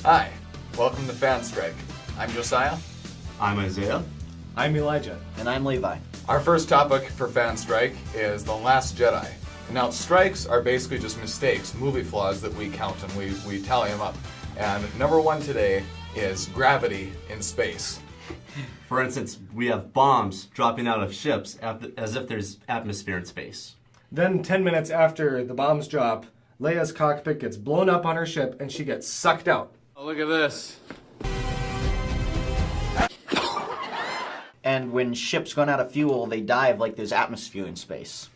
Hi, welcome to Fan Strike. I'm Josiah. I'm Isaiah. I'm Elijah. And I'm Levi. Our first topic for Fan Strike is The Last Jedi. Now, strikes are basically just mistakes, movie flaws that we count and we tally them up. And number one today is gravity in space. For instance, we have bombs dropping out of ships as if there's atmosphere in space. Then 10 minutes after the bombs drop, Leia's cockpit gets blown up on her ship and she gets sucked out. Oh, look at this. And when ships run out of fuel, they dive like there's atmosphere in space.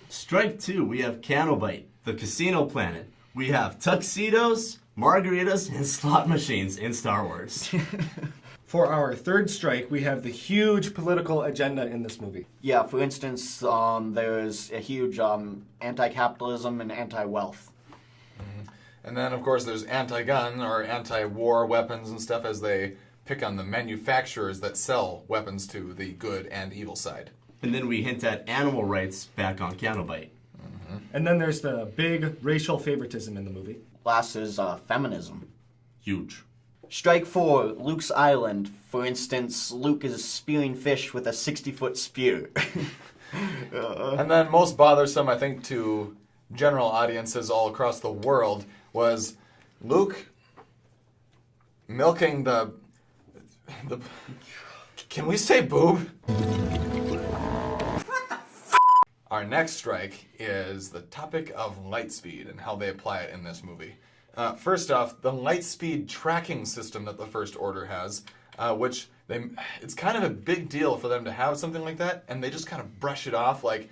Strike 2, we have Canobite, the casino planet. We have tuxedos, margaritas, and slot machines in Star Wars. For our third strike, we have the huge political agenda in this movie. Yeah, for instance, there's a huge anti-capitalism and anti-wealth. And then, of course, there's anti-gun or anti-war weapons and stuff as they pick on the manufacturers that sell weapons to the good and evil side. And then we hint at animal rights back on Canobite. And then there's the big racial favoritism in the movie. Last is feminism. Huge. Strike 4, Luke's Island. For instance, Luke is spearing fish with a 60-foot spear. And then most bothersome, I think, to general audiences all across the world was Luke milking the can we say boob? Our next strike is the topic of light speed and how they apply it in this movie. First off, the light speed tracking system that the First Order has, it's kind of a big deal for them to have something like that, and they just kind of brush it off like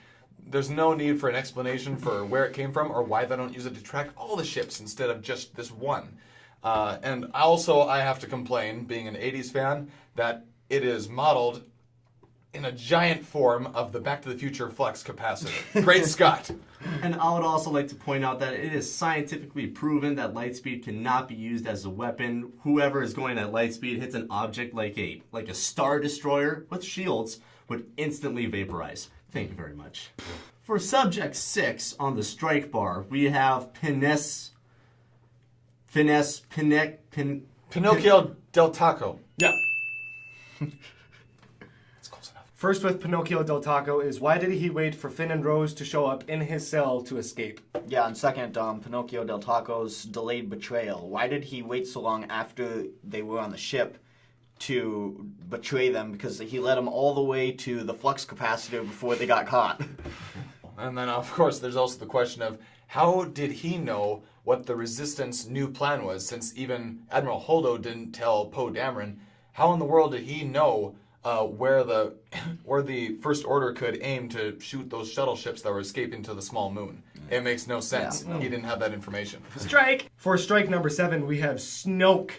there's no need for an explanation for where it came from or why they don't use it to track all the ships instead of just this one. And also, I have to complain, being an 80s fan, that it is modeled in a giant form of the Back to the Future flux capacitor. Great Scott! And I would also like to point out that it is scientifically proven that light speed cannot be used as a weapon. Whoever is going at light speed hits an object like a Star Destroyer with shields would instantly vaporize. Thank you very much. For subject 6 on the strike bar, we have Pinocchio Del Taco. Yeah. It's close enough. First with Pinocchio Del Taco is why did he wait for Finn and Rose to show up in his cell to escape? Yeah, and second, Pinocchio Del Taco's delayed betrayal. Why did he wait so long after they were on the ship to betray them? Because he led them all the way to the flux capacitor before they got caught. And then, of course, there's also the question of how did he know what the Resistance new plan was, since even Admiral Holdo didn't tell Poe Dameron? How in the world did he know where the First Order could aim to shoot those shuttle ships that were escaping to the small moon? It makes no sense. Yeah. He didn't have that information. Strike! For strike number 7, we have Snoke.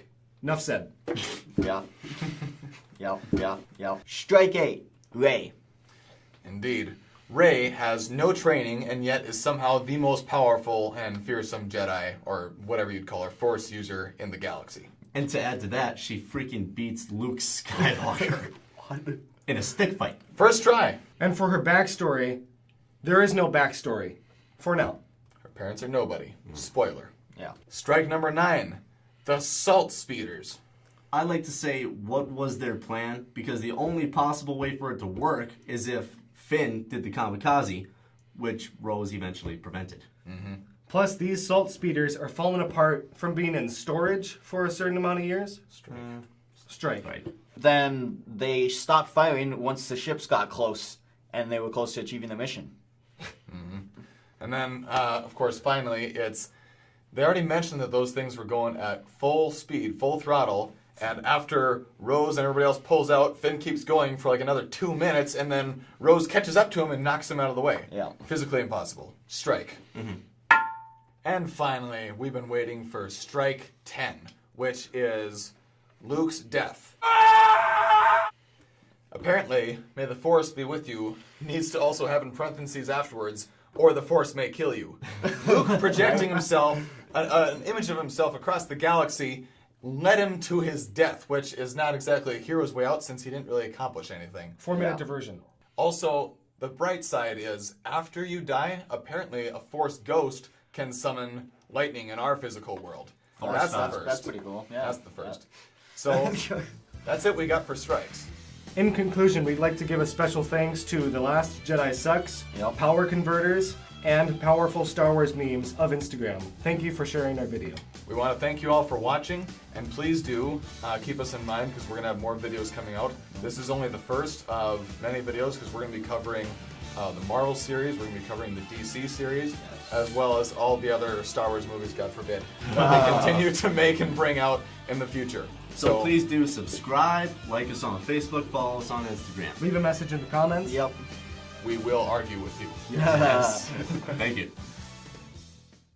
Enough said. Yeah. Yep. Strike 8, Rey. Indeed. Rey has no training and yet is somehow the most powerful and fearsome Jedi, or whatever you'd call her, Force user in the galaxy. And to add to that, she freaking beats Luke Skywalker in a stick fight. First try. And for her backstory, there is no backstory. For now. Her parents are nobody. Spoiler. Yeah. Strike number 9. The Salt Speeders. I like to say, what was their plan? Because the only possible way for it to work is if Finn did the kamikaze, which Rose eventually prevented. Mm-hmm. Plus, these salt speeders are falling apart from being in storage for a certain amount of years. Strike. Right. Then they stopped firing once the ships got close, and they were close to achieving the mission. Mm-hmm. And then, of course, finally, they already mentioned that those things were going at full speed, full throttle, and after Rose and everybody else pulls out, Finn keeps going for like another 2 minutes, and then Rose catches up to him and knocks him out of the way. Yeah. Physically impossible. Strike. Mm-hmm. And finally, we've been waiting for Strike 10, which is Luke's death. Apparently, may the Force be with you needs to also have in parentheses afterwards, or the Force may kill you. Luke projecting himself, an image of himself across the galaxy, led him to his death, which is not exactly a hero's way out since he didn't really accomplish anything. 4-minute diversion. Also, the bright side is, after you die, apparently a Force ghost can summon lightning in our physical world. Oh, that's the Force first. That's pretty cool. Yeah. That's the first. So that's it we got for strikes. In conclusion, we'd like to give a special thanks to The Last Jedi Sucks, Yep. Power Converters, and Powerful Star Wars Memes of Instagram. Thank you for sharing our video. We want to thank you all for watching, and please do keep us in mind because we're going to have more videos coming out. This is only the first of many videos because we're going to be covering the Marvel series, we're going to be covering the DC series, as well as all the other Star Wars movies, God forbid, that they continue to make and bring out in the future. So please do subscribe, like us on Facebook, follow us on Instagram. Leave a message in the comments. Yep. we will argue with you. Yes. Thank you.